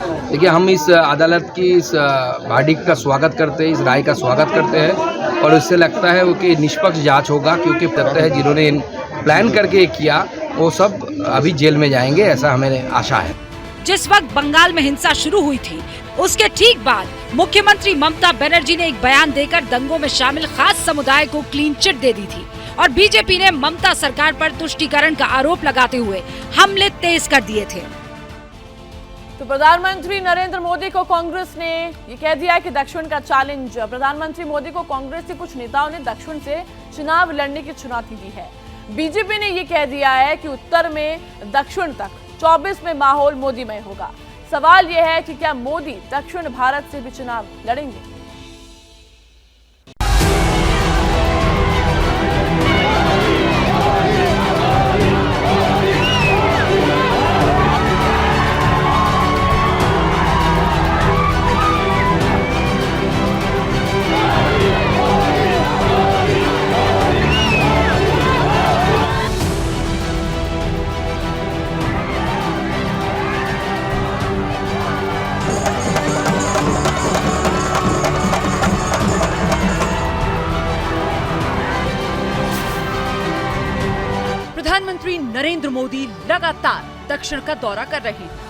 देखिए, हम इस अदालत की इस वर्डिक्ट का स्वागत करते हैं, इस राय का स्वागत करते हैं और इससे लगता है कि निष्पक्ष जांच होगा, क्योंकि लगता है जिन्होंने प्लान करके किया वो सब अभी जेल में जाएंगे, ऐसा हमें आशा है। जिस वक्त बंगाल में हिंसा शुरू हुई थी उसके ठीक बाद मुख्यमंत्री ममता बनर्जी ने एक बयान देकर दंगों में शामिल खास समुदाय को क्लीन चिट दे दी थी और बीजेपी ने ममता सरकार पर तुष्टीकरण का आरोप लगाते हुए हमले तेज कर दिए थे। तो प्रधानमंत्री नरेंद्र मोदी को कांग्रेस ने ये कह दिया कि दक्षिण का चैलेंज, प्रधानमंत्री मोदी को कांग्रेस के कुछ नेताओं ने दक्षिण से चुनाव लड़ने की चुनौती दी है। बीजेपी ने ये कह दिया है कि उत्तर में दक्षिण तक 24 में माहौल मोदीमय होगा। सवाल यह है कि क्या मोदी दक्षिण भारत से भी चुनाव लड़ेंगे? प्रधानमंत्री नरेंद्र मोदी लगातार दक्षिण का दौरा कर रहे हैं।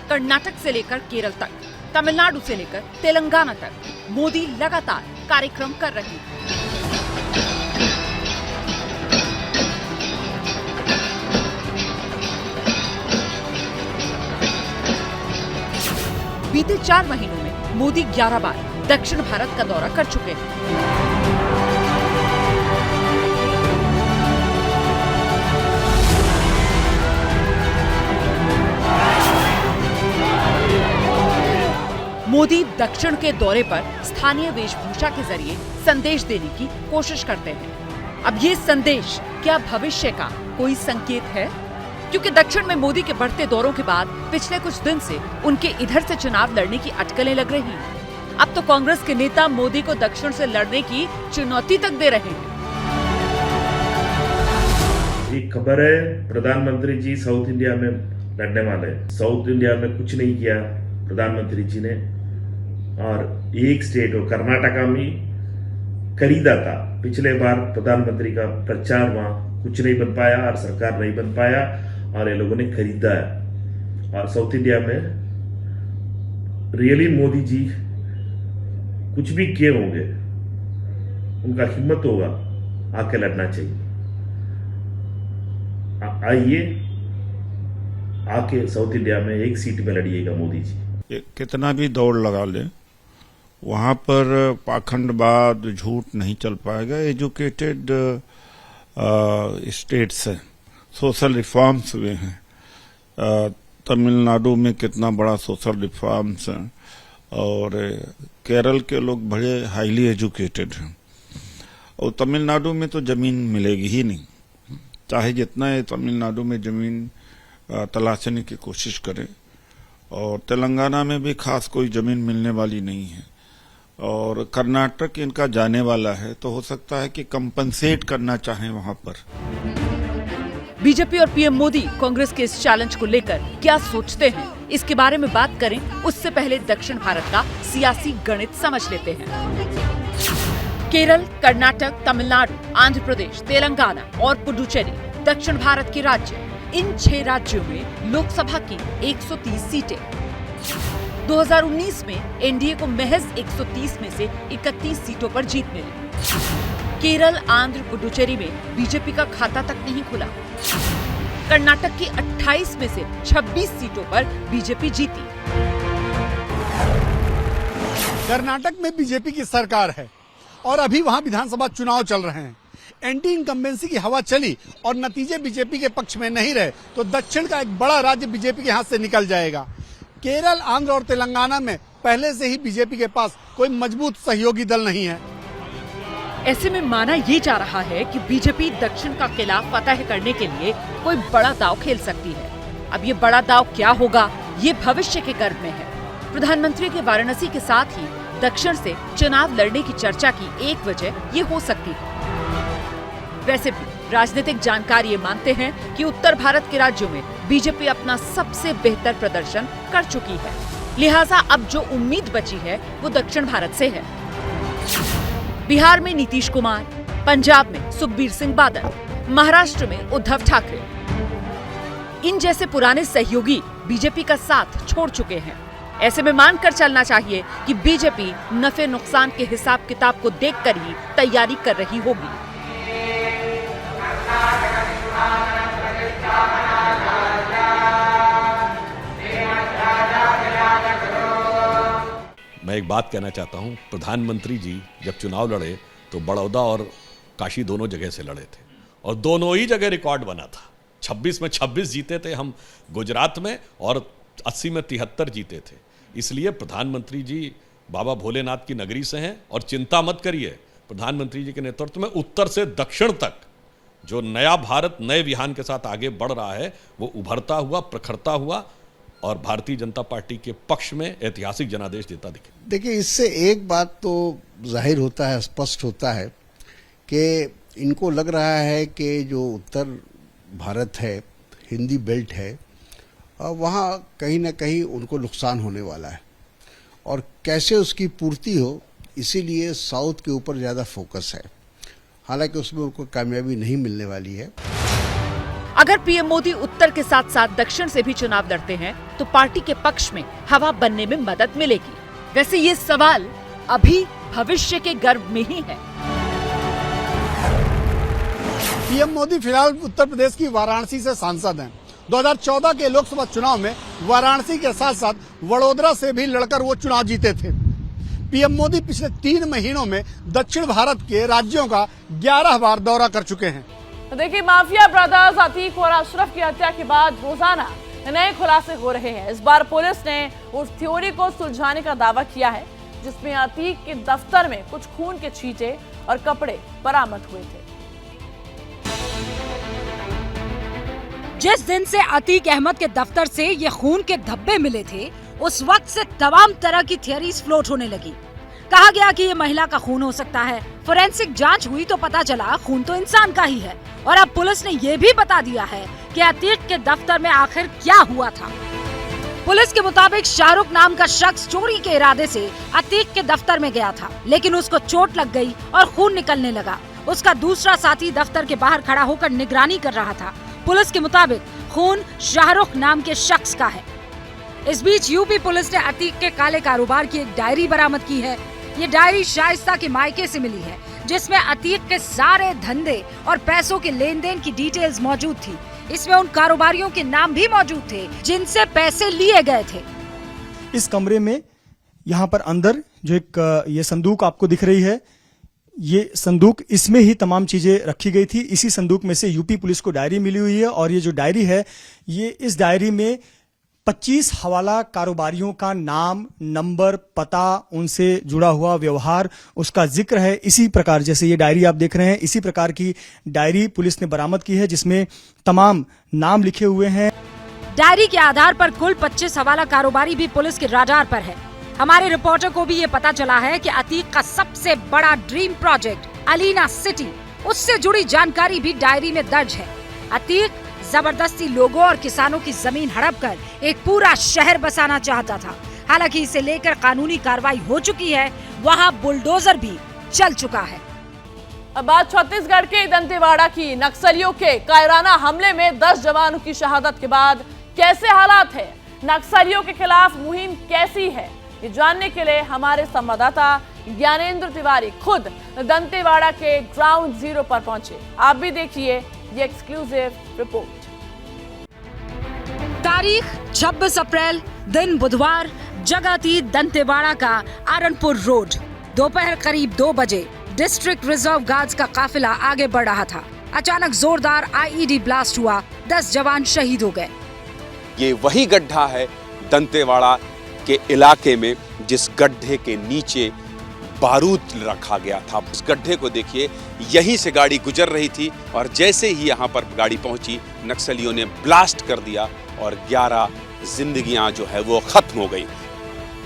कर्नाटक से लेकर केरल तक, तमिलनाडु से लेकर तेलंगाना तक मोदी लगातार कार्यक्रम कर रहे हैं। बीते 4 महीनों में मोदी 11 बार दक्षिण भारत का दौरा कर चुके हैं। मोदी दक्षिण के दौरे पर स्थानीय वेशभूषा के जरिए संदेश देने की कोशिश करते हैं। अब ये संदेश क्या भविष्य का कोई संकेत है? क्योंकि दक्षिण में मोदी के बढ़ते दौरों के बाद पिछले कुछ दिन से उनके इधर से चुनाव लड़ने की अटकलें लग रही हैं। अब तो कांग्रेस के नेता मोदी को दक्षिण से लड़ने की चुनौती तक दे रहे हैं। एक खबर है, प्रधानमंत्री जी साउथ इंडिया में लड़ने वाले हैं। साउथ इंडिया में कुछ नहीं किया प्रधानमंत्री जी ने, और एक स्टेट हो कर्नाटका में खरीदा था। पिछले बार प्रधानमंत्री का प्रचार वहां कुछ नहीं बन पाया और सरकार नहीं बन पाया, और ये लोगों ने खरीदा है। और साउथ इंडिया में रियली मोदी जी कुछ भी किए होंगे, उनका हिम्मत होगा आके लड़ना चाहिए। आइए आके साउथ इंडिया में एक सीट में लड़िएगा मोदी जी। कितना भी दौड़ लगा ले, वहां पर पाखंडवाद झूठ नहीं चल पाएगा। एजुकेटेड स्टेट्स हैं, सोशल रिफॉर्म्स हुए हैं। तमिलनाडु में कितना बड़ा सोशल रिफॉर्म्स हैं, और केरल के लोग बड़े हाईली एजुकेटेड हैं। और तमिलनाडु में तो जमीन मिलेगी ही नहीं, चाहे जितना है तमिलनाडु में जमीन तलाशने की कोशिश करें। और तेलंगाना में भी खास कोई जमीन मिलने वाली नहीं है। और कर्नाटक इनका जाने वाला है, तो हो सकता है कि कंपनसेट करना चाहें वहां पर। बीजेपी और पीएम मोदी कांग्रेस के इस चैलेंज को लेकर क्या सोचते हैं, इसके बारे में बात करें उससे पहले दक्षिण भारत का सियासी गणित समझ लेते हैं। केरल, कर्नाटक, तमिलनाडु, आंध्र प्रदेश, तेलंगाना और पुडुचेरी दक्षिण भारत के राज्य। इन 6 राज्यों में लोकसभा की 130 सीटें। 2019 में एनडीए को महज 130 में से 31 सीटों पर जीत मिली। केरल, आंध्र, पुडुचेरी में बीजेपी का खाता तक नहीं खुला। कर्नाटक की 28 में से 26 सीटों पर बीजेपी जीती। कर्नाटक में बीजेपी की सरकार है और अभी वहां विधानसभा चुनाव चल रहे हैं। एंटी इनकम्बेंसी की हवा चली और नतीजे बीजेपी के पक्ष में नहीं रहे तो दक्षिण का एक बड़ा राज्य बीजेपी के हाथ से निकल जाएगा। केरल, आंध्र और तेलंगाना में पहले से ही बीजेपी के पास कोई मजबूत सहयोगी दल नहीं है। ऐसे में माना ये जा रहा है कि बीजेपी दक्षिण का किला फतह करने के लिए कोई बड़ा दांव खेल सकती है। अब ये बड़ा दांव क्या होगा, ये भविष्य के गर्भ में है। प्रधानमंत्री के वाराणसी के साथ ही दक्षिण से चुनाव लड़ने की चर्चा की एक वजह ये हो सकती है। वैसे भी राजनीतिक जानकार ये मानते हैं कि उत्तर भारत के राज्यों में बीजेपी अपना सबसे बेहतर प्रदर्शन कर चुकी है, लिहाजा अब जो उम्मीद बची है वो दक्षिण भारत से है। बिहार में नीतीश कुमार, पंजाब में सुखबीर सिंह बादल, महाराष्ट्र में उद्धव ठाकरे, इन जैसे पुराने सहयोगी बीजेपी का साथ छोड़ चुके हैं। ऐसे में मानकर चलना चाहिए कि बीजेपी नफे नुकसान के हिसाब किताब को देखकर ही तैयारी कर रही होगी। मैं एक बात कहना चाहता हूं, प्रधानमंत्री जी जब चुनाव लड़े तो बड़ौदा और काशी दोनों जगह से लड़े थे और दोनों ही जगह रिकॉर्ड बना था। 26 में 26 जीते थे हम गुजरात में और 80 में 73 जीते थे। इसलिए प्रधानमंत्री जी बाबा भोलेनाथ की नगरी से हैं और चिंता मत करिए, प्रधानमंत्री जी के नेतृत्व में उत्तर से दक्षिण तक जो नया भारत नए विहान के साथ आगे बढ़ रहा है वो उभरता हुआ, प्रखरता हुआ और भारतीय जनता पार्टी के पक्ष में ऐतिहासिक जनादेश देता दिखे। देखिए, इससे एक बात तो जाहिर होता है, स्पष्ट होता है कि इनको लग रहा है कि जो उत्तर भारत है, हिंदी बेल्ट है, वहाँ कहीं ना कहीं उनको नुकसान होने वाला है और कैसे उसकी पूर्ति हो, इसीलिए साउथ के ऊपर ज़्यादा फोकस है। हालांकि उसमें उनको कामयाबी नहीं मिलने वाली है। अगर पीएम मोदी उत्तर के साथ साथ दक्षिण से भी चुनाव लड़ते हैं तो पार्टी के पक्ष में हवा बनने में मदद मिलेगी। वैसे ये सवाल अभी भविष्य के गर्भ में ही है। पीएम मोदी फिलहाल उत्तर प्रदेश की वाराणसी से सांसद हैं। 2014 के लोकसभा चुनाव में वाराणसी के साथ साथ वडोदरा से भी लड़कर वो चुनाव जीते थे। पीएम मोदी पिछले 3 महीनों में दक्षिण भारत के राज्यों का 11 बार दौरा कर चुके हैं। तो देखिए, माफिया ब्रदर्स अतीक और अशरफ की हत्या के बाद रोजाना नए खुलासे हो रहे हैं। इस बार पुलिस ने उस थ्योरी को सुलझाने का दावा किया है जिसमें अतीक के दफ्तर में कुछ खून के छींटे और कपड़े बरामद हुए थे। जिस दिन से अतीक अहमद के दफ्तर से ये खून के धब्बे मिले थे, उस वक्त से तमाम तरह की थियरीज फ्लोट होने लगी। कहा गया कि ये महिला का खून हो सकता है। फोरेंसिक जांच हुई तो पता चला खून तो इंसान का ही है। और अब पुलिस ने ये भी बता दिया है कि अतीक के दफ्तर में आखिर क्या हुआ था। पुलिस के मुताबिक शाहरुख नाम का शख्स चोरी के इरादे से अतीक के दफ्तर में गया था, लेकिन उसको चोट लग गई और खून निकलने लगा। उसका दूसरा साथी दफ्तर के बाहर खड़ा होकर निगरानी कर रहा था। पुलिस के मुताबिक खून शाहरुख नाम के शख्स का है। इस बीच यूपी पुलिस ने अतीक के काले कारोबार की एक डायरी बरामद की है। ये डायरी शाइस्ता के मायके से मिली है, जिसमें अतीक के सारे धंधे और पैसों के लेन देन की डिटेल्स मौजूद थी। इसमें उन कारोबारियों के नाम भी मौजूद थे जिनसे पैसे लिए गए थे। इस कमरे में यहाँ पर अंदर जो एक ये संदूक आपको दिख रही है, ये संदूक, इसमें ही तमाम चीजें रखी गई थी। इसी संदूक में से यूपी पुलिस को डायरी मिली हुई है और ये जो डायरी है, ये इस डायरी में 25 हवाला कारोबारियों का नाम, नंबर, पता, उनसे जुड़ा हुआ व्यवहार, उसका जिक्र है। इसी प्रकार जैसे ये डायरी आप देख रहे हैं, इसी प्रकार की डायरी पुलिस ने बरामद की है, जिसमें तमाम नाम लिखे हुए हैं। डायरी के आधार पर कुल 25 हवाला कारोबारी भी पुलिस के राडार पर है। हमारे रिपोर्टर को भी ये पता चला है कि अतीक का सबसे बड़ा ड्रीम प्रोजेक्ट अलीना सिटी, उससे जुड़ी जानकारी भी डायरी में दर्ज है। अतीक जबरदस्ती लोगों और किसानों की जमीन हड़प कर एक पूरा शहर बसाना चाहता था। हालांकि इसे लेकर कानूनी कार्रवाई हो चुकी है, वहां बुलडोजर भी चल चुका है। अब बात छत्तीसगढ़ के दंतेवाड़ा की। नक्सलियों के कायराना हमले में 10 जवानों की शहादत के बाद कैसे हालात है, नक्सलियों के खिलाफ मुहिम कैसी है, ये जानने के लिए हमारे संवाददाता ज्ञानेंद्र तिवारी खुद दंतेवाड़ा के ग्राउंड जीरो पर पहुंचे। आप भी देखिए ये एक्सक्लूसिव रिपोर्ट। तारीख 26 अप्रैल, दिन बुधवार, जगह थी दंतेवाड़ा का आरनपुर रोड। दोपहर करीब 2 बजे डिस्ट्रिक्ट रिजर्व गार्ड्स का काफिला आगे बढ़ रहा था। अचानक जोरदार आईईडी ब्लास्ट हुआ, 10 जवान शहीद हो गए। ये वही गड्ढा है दंतेवाड़ा के इलाके में जिस गड्ढे के नीचे बारूद रखा गया था। उस गड्ढे को देखिए, यहीं से गाड़ी गुजर रही थी और जैसे ही यहाँ पर गाड़ी पहुंची, नक्सलियों ने ब्लास्ट कर दिया और 11 जिंदगियां जो है वो खत्म हो गई।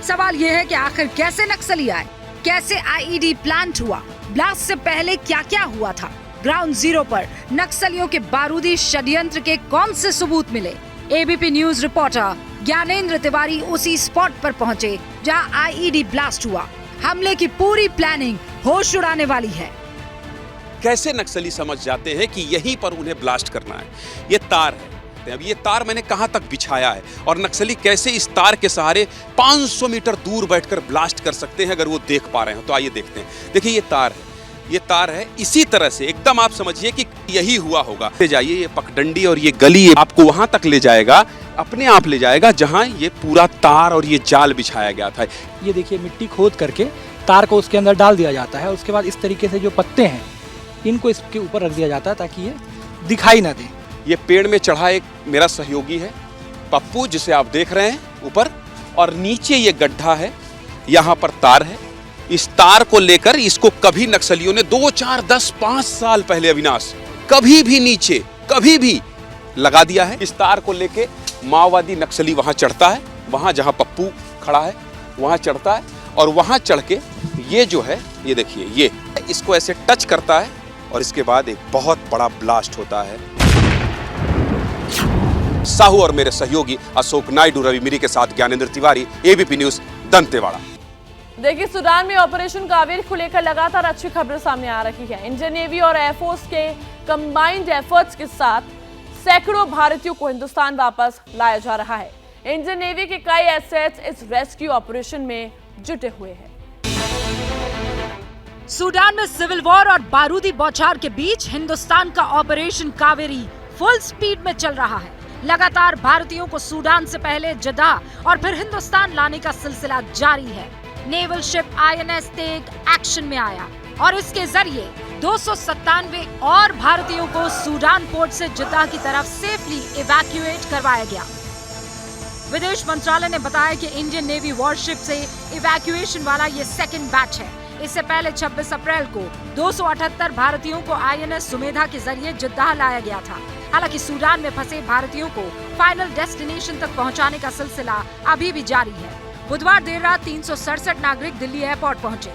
सवाल ये है कि आखिर कैसे नक्सली आए, कैसे आईईडी प्लांट हुआ, ब्लास्ट से पहले क्या क्या हुआ था। ग्राउंड जीरो पर नक्सलियों के बारूदी षड्यंत्र के कौन से सबूत मिले। ABP news reporter Gyanendra Tiwari उसी स्पॉट पर पहुंचे जहां आईईडी ब्लास्ट हुआ। हमले की पूरी प्लानिंग होश उड़ाने वाली है। कैसे नक्सली समझ जाते हैं कि यहीं पर उन्हें ब्लास्ट करना है। ये तार है, अब ये तार मैंने कहां तक बिछाया है और नक्सली कैसे इस तार के सहारे 500 मीटर दूर बैठकर ब्लास्ट कर सकते हैं अगर वो देख पा रहे हैं। तो आइए देखते हैं। देखिए ये तार है, ये तार है, इसी तरह से एकदम आप समझिए कि यही हुआ होगा। ले जाइए, ये पगडंडी और ये गली आपको वहां तक ले जाएगा, अपने आप ले जाएगा जहां ये पूरा तार और ये जाल बिछाया गया था। ये देखिए मिट्टी खोद करके तार को उसके अंदर डाल दिया जाता है। उसके बाद इस तरीके से जो पत्ते हैं इनको इसके ऊपर रख दिया जाता है ताकि ये दिखाई ना दे। ये पेड़ में चढ़ा एक मेरा सहयोगी है पप्पू, जिसे आप देख रहे हैं ऊपर, और नीचे ये गड्ढा है, यहाँ पर तार है। इस तार को लेकर इसको कभी नक्सलियों ने 2, 4, 10, 5 साल पहले अविनाश कभी भी नीचे कभी भी लगा दिया है। इस तार को लेके माओवादी नक्सली वहां चढ़ता है, वहां जहां पप्पू खड़ा है वहां चढ़ता है और वहां चढ़ के ये जो है, ये देखिए, ये इसको ऐसे टच करता है और इसके बाद एक बहुत बड़ा ब्लास्ट होता है। साहू और मेरे सहयोगी अशोक नायडू, रवि मिरी के साथ ज्ञानेंद्र तिवारी, एबीपी न्यूज, दंतेवाड़ा। देखिए, सूडान में ऑपरेशन कावेरी को लेकर लगातार अच्छी खबरें सामने आ रही है। इंडियन नेवी और एयरफोर्स के कंबाइंड एफर्ट्स के साथ सैकड़ों भारतीयों को हिंदुस्तान वापस लाया जा रहा है। इंडियन नेवी के कई एसेट्स इस रेस्क्यू ऑपरेशन में जुटे हुए हैं। सूडान में सिविल वॉर और बारूदी बौछार के बीच हिंदुस्तान का ऑपरेशन कावेरी फुल स्पीड में चल रहा है। लगातार भारतीयों को सूडान से पहले जद्दा और फिर हिंदुस्तान लाने का सिलसिला जारी है। Naval ship INS Tegh action में आया और इसके जरिए 297 और भारतीयों को सूडान पोर्ट से जद्दा की तरफ सेफली इवैक्यूएट करवाया गया। विदेश मंत्रालय ने बताया कि इंडियन नेवी वॉरशिप से इवैक्यूएशन वाला ये सेकंड बैच है। इससे पहले 26 अप्रैल को 278 भारतीयों को INS सुमेधा के जरिए जद्दा लाया गया था। हालांकि सूडान में फंसे भारतीयों को फाइनल डेस्टिनेशन तक पहुंचाने का सिलसिला अभी भी जारी है। बुधवार देर रात 367 नागरिक दिल्ली एयरपोर्ट पहुंचे।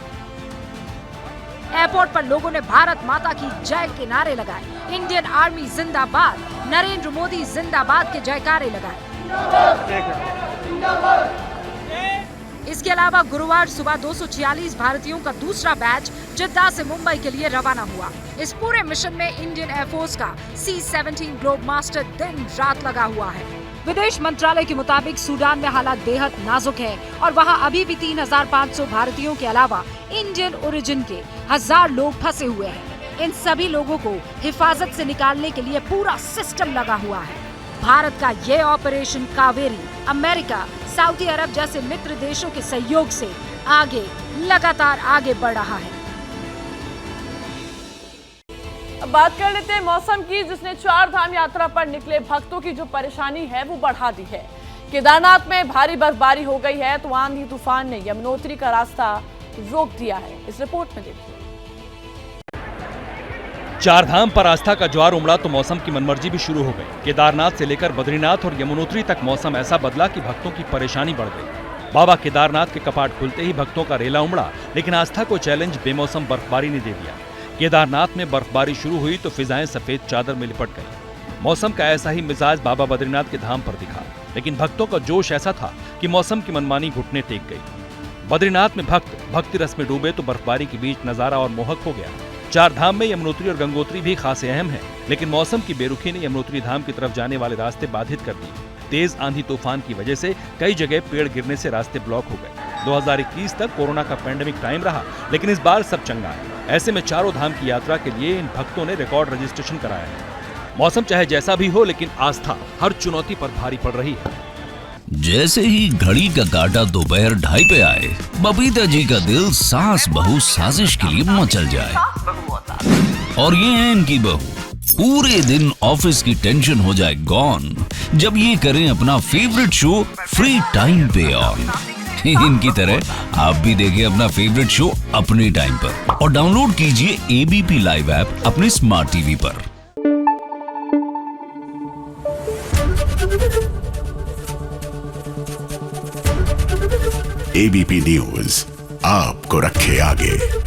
एयरपोर्ट पर लोगों ने भारत माता की जय के नारे लगाए, इंडियन आर्मी जिंदाबाद, नरेंद्र मोदी जिंदाबाद के जयकारे लगाए। इसके अलावा गुरुवार सुबह 246 भारतीयों का दूसरा बैच जिद्दा से मुंबई के लिए रवाना हुआ। इस पूरे मिशन में इंडियन एयरफोर्स का C-17 ग्लोब मास्टर दिन रात लगा हुआ है। विदेश मंत्रालय के मुताबिक सूडान में हालात बेहद नाजुक है और वहां अभी भी 3500 भारतीयों के अलावा इंडियन ओरिजिन के 1000 लोग फंसे हुए हैं। इन सभी लोगों को हिफाजत से निकालने के लिए पूरा सिस्टम लगा हुआ है। भारत का ये ऑपरेशन कावेरी अमेरिका, सऊदी अरब जैसे मित्र देशों के सहयोग से लगातार आगे बढ़ रहा है। अब बात कर लेते हैं मौसम की, जिसने 4 धाम यात्रा पर निकले भक्तों की जो परेशानी है वो बढ़ा दी है। केदारनाथ में भारी बर्फबारी हो गई है तो आंधी तूफान ने यमुनोत्री का रास्ता रोक दिया है। इस रिपोर्ट में देखिए। 4 धाम पर आस्था का ज्वार उमड़ा तो मौसम की मनमर्जी भी शुरू हो गई। केदारनाथ से लेकर बद्रीनाथ और यमुनोत्री तक मौसम ऐसा बदला कि भक्तों की परेशानी बढ़ गई। बाबा केदारनाथ के कपाट खुलते ही भक्तों का रेला उमड़ा, लेकिन आस्था को चैलेंज बेमौसम बर्फबारी ने दे दिया। केदारनाथ में बर्फबारी शुरू हुई तो फिजाएं सफेद चादर में लिपट गई। मौसम का ऐसा ही मिजाज बाबा बद्रीनाथ के धाम पर दिखा, लेकिन भक्तों का जोश ऐसा था कि मौसम की मनमानी घुटने टेक गई। बद्रीनाथ में भक्त भक्ति रस में डूबे तो बर्फबारी के बीच नजारा और मोहक हो गया। 4 धाम में यमुनोत्री और गंगोत्री भी खासे अहम है, लेकिन मौसम की बेरुखी ने यमुनोत्री धाम की तरफ जाने वाले रास्ते बाधित कर दिए। तेज आंधी तूफान की वजह से कई जगह पेड़ गिरने से रास्ते ब्लॉक हो गए। 2021 तक कोरोना का पैंडेमिक टाइम रहा, लेकिन इस बार सब चंगा है। ऐसे में चारों धाम की यात्रा के लिए इन भक्तों ने रिकॉर्ड रजिस्ट्रेशन कराया है। मौसम चाहे जैसा भी हो, लेकिन आस्था हर चुनौती पर भारी पड़ रही है। जैसे ही घड़ी का काटा दोपहर 2:30 पे आए, बबीता जी का दिल सास बहू साजिश के लिए मचल जाए। और ये है इनकी बहू, पूरे दिन ऑफिस की टेंशन हो जाए गॉन जब ये करें अपना फेवरेट शो फ्री टाइम पे ऑन। इनकी तरह आप भी देखें अपना फेवरेट शो अपने टाइम पर और डाउनलोड कीजिए ABP लाइव ऐप अपने स्मार्ट टीवी पर। ABP न्यूज आपको रखे आगे।